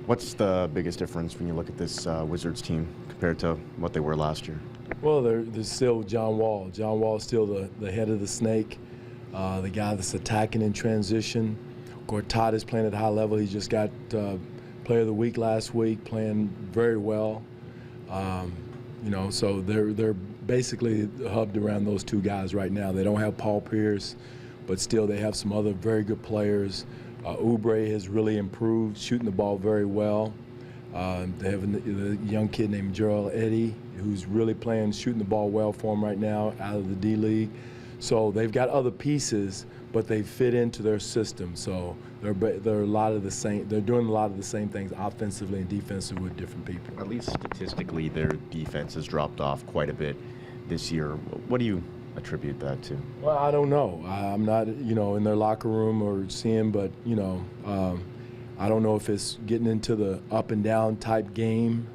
What's the biggest difference when you look at this Wizards team compared to what they were last year? Well, there's still John Wall. John Wall is still the head of the snake, the guy that's attacking in transition. Gortat is playing at a high level. He just got Player of the Week last week, playing very well. So they're basically hubbed around those two guys right now. They don't have Paul Pierce, but still they have some other very good players. Oubre has really improved, shooting the ball very well. They have a young kid named Joel Eddy, who's really shooting the ball well for them right now out of the D-League. So they've got other pieces, but they fit into their system. So they're a lot of the same. They're doing a lot of the same things offensively and defensively with different people. At least statistically, their defense has dropped off quite a bit this year. What do you attribute that to? Well, I don't know. I'm not, in their locker room or seeing, but I don't know if it's getting into the up and down type game.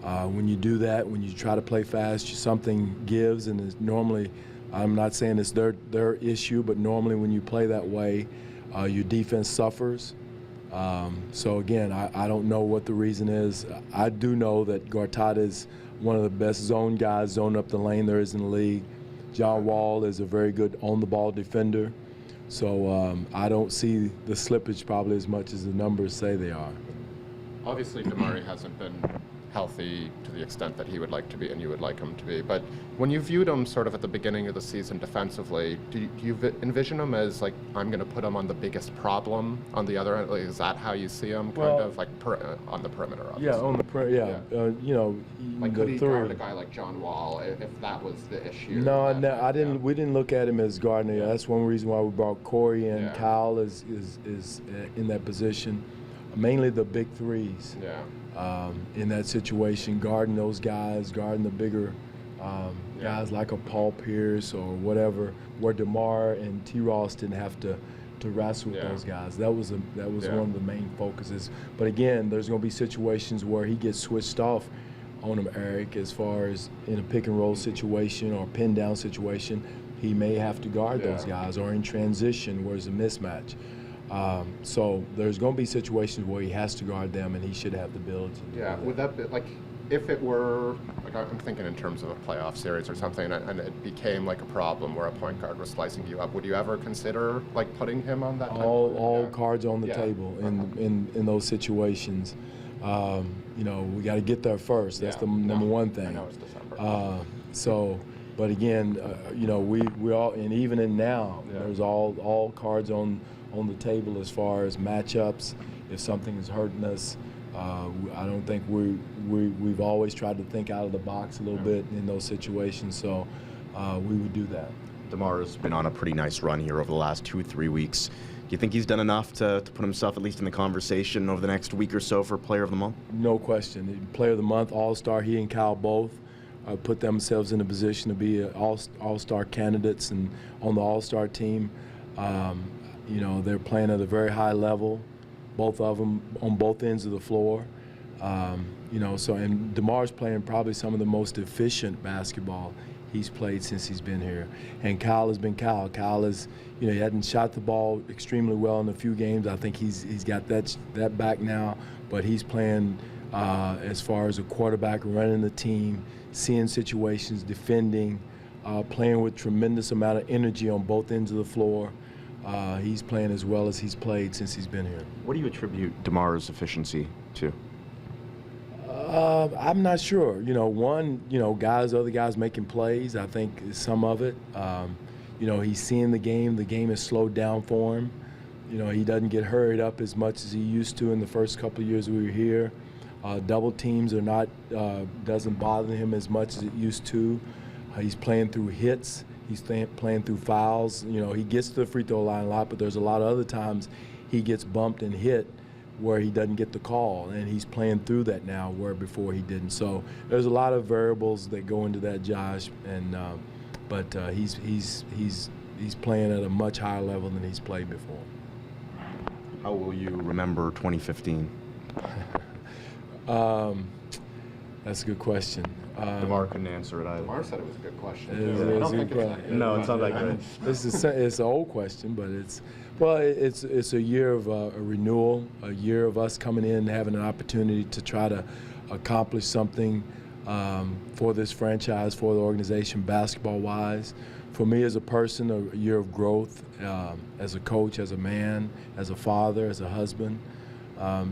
When you do that, when you try to play fast, something gives, and it's normally, I'm not saying it's their issue, but normally when you play that way, your defense suffers. So again, I don't know what the reason is. I do know that Gortat is one of the best zone guys, zone up the lane there is in the league. John Wall is a very good on-the-ball defender. So I don't see the slippage probably as much as the numbers say they are. Obviously, DeMar hasn't been healthy to the extent that he would like to be and you would like him to be. But when you viewed him sort of at the beginning of the season defensively, do you envision him as like, I'm going to put him on the biggest problem on the other end? Like, is that how you see him, kind of like on the perimeter? Obviously? Yeah, on the perimeter. Yeah. Like, could he guard a guy like John Wall if that was the issue? No, I didn't. We didn't look at him as guarding. Yeah. That's one reason why we brought Corey and Kyle is in that position. Mainly the big threes. Yeah. In that situation, guarding those guys, guarding the bigger guys like a Paul Pierce or whatever, where DeMar and T. Ross didn't have to wrestle with those guys. That was one of the main focuses. But again, there's going to be situations where he gets switched off on him, Eric, as far as in a pick and roll situation or pin down situation, he may have to guard those guys, or in transition where it's a mismatch. So there's going to be situations where he has to guard them, and he should have the ability to do that. Would that be, like, if it were, like, I'm thinking in terms of a playoff series or something, and it became like a problem where a point guard was slicing you up, would you ever consider, like, putting him on that? All cards on the table in those situations. We got to get there first. That's the number one thing. I know it's December. But again, we all, and even in now, there's all cards on the table as far as matchups. If something is hurting us, I don't think we've always tried to think out of the box a little bit in those situations. So we would do that. DeMar has been on a pretty nice run here over the last 2-3 weeks. Do you think he's done enough to put himself at least in the conversation over the next week or so for Player of the Month? No question. Player of the Month, All-Star, he and Kyle both put themselves in a position to be All-Star candidates and on the All-Star team. They're playing at a very high level, both of them on both ends of the floor. And DeMar's playing probably some of the most efficient basketball he's played since he's been here. And Kyle has been Kyle. Kyle is, he hadn't shot the ball extremely well in a few games. I think he's got that back now, but he's playing as far as a quarterback, running the team, seeing situations, defending, playing with tremendous amount of energy on both ends of the floor. He's playing as well as he's played since he's been here. What do you attribute DeMar's efficiency to? I'm not sure. Other guys making plays, I think is some of it. He's seeing the game. The game is slowed down for him. He doesn't get hurried up as much as he used to in the first couple of years we were here. Double teams doesn't bother him as much as it used to. He's playing through hits. He's playing through fouls. He gets to the free throw line a lot, but there's a lot of other times he gets bumped and hit where he doesn't get the call, and he's playing through that now where before he didn't. So there's a lot of variables that go into that, Josh, and but he's playing at a much higher level than he's played before. How will you remember 2015? That's a good question. DeMar couldn't answer it either. Demar said it was a good question. It too. is- I it's don't a think good it's question. No, it's not that good. It's an old question, but it's a year of a renewal, a year of us coming in and having an opportunity to try to accomplish something for this franchise, for the organization, basketball-wise. For me as a person, a year of growth as a coach, as a man, as a father, as a husband.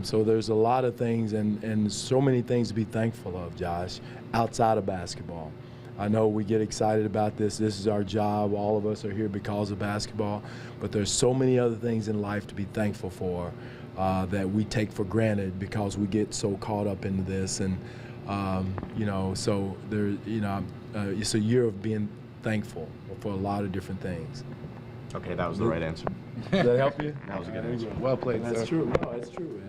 So there's a lot of things and so many things to be thankful of, Josh, outside of basketball. I know we get excited about this. This is our job. All of us are here because of basketball. But there's so many other things in life to be thankful for that we take for granted because we get so caught up into this. And, so there, it's a year of being thankful for a lot of different things. Okay, that was the right answer. Does that help you? That was a good answer. Well played, That's sir. true. No, that's true, man.